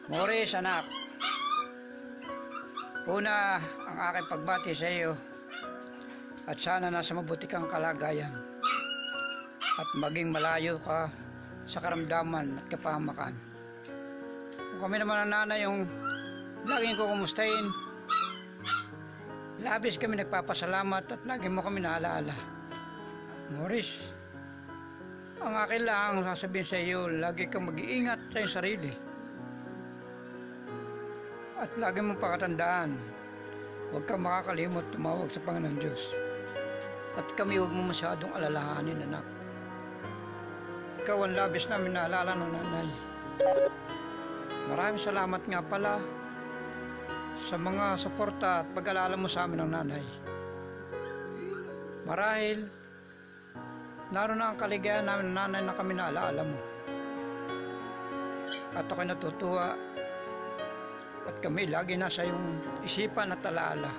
Morris, anak. Una, ang aking pagbati sa iyo at sana nasa mabuti kang kalagayan at maging malayo ka sa karamdaman at kapahamakan. Kung kami naman ang nanay yung laging ko kumustahin, labis kami nagpapasalamat at lagi mo kami naalaala. Morris, ang akin lang sasabihin sa iyo, lagi kang mag-iingat sa iyong sarili. At lagi mong pakatandaan, huwag kang makakalimot tumawag sa Panginoon Diyos. At kami huwag mo masyadong alalahanin, anak. Ikaw ang labis namin naalala ng nanay. Maraming salamat nga pala sa mga suporta at pag-alala mo sa amin ng nanay. Marahil, naroon na ang kaligayahan namin ng nanay na kami naalala mo. At ako'y natutuwa at kami lagi nasa iyong isipan at alaala.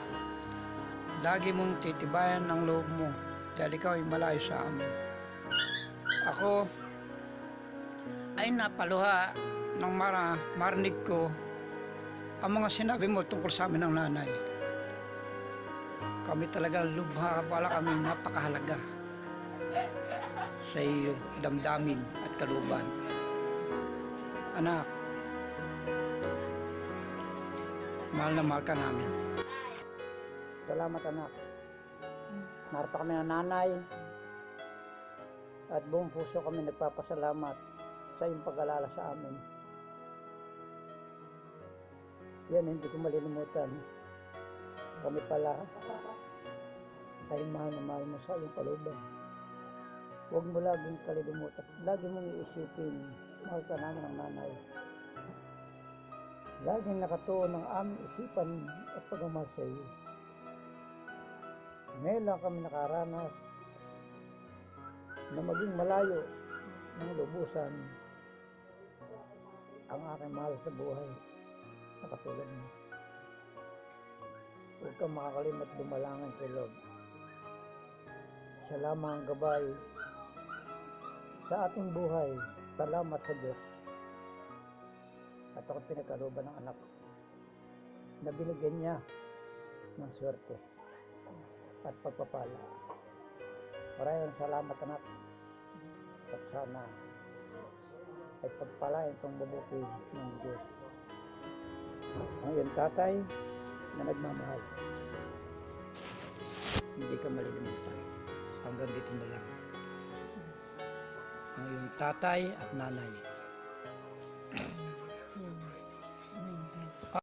Lagi mong titibayan ang loob mo dahil ikaw ay malayo sa amin. Ako ay napaluha nang marinig ko ang mga sinabi mo tungkol sa amin ng nanay. Kami talaga lubha pala kami napakahalaga sa iyong damdamin at kaluban. Anak, mahal na mahal ka namin. Salamat, anak. Narito kami ng nanay at buong puso kami nagpapasalamat sa iyong pag-alala sa amin. Yan, hindi ko malilimutan. Kami pala ay mahal na mahal mo sa iyong kaluban. Huwag mo laging kalilimutan. Lagi mong iisipin, mahal ka namin ng nanay. Laging nakatuon ang aming isipan at pagmamahal sa iyo. Ngayon lang kami nakaranas na maging malayo ng lubusan ang aking mahal sa buhay na katulad mo. Huwag kang makakalimot dumalangin sa Lord. Siya lamang ang gabay sa ating buhay. Salamat sa Diyos. At ako pinagkaluban ng anak na binigyan niya ng swerte at pagpapala. Maraming salamat, anak. At sana ay pagpalain itong mabuti ng Diyos. Ang iyong tatay na nagmamahal. Hindi ka malilimutan. Hanggang dito na lang. Ang iyong tatay at nanay.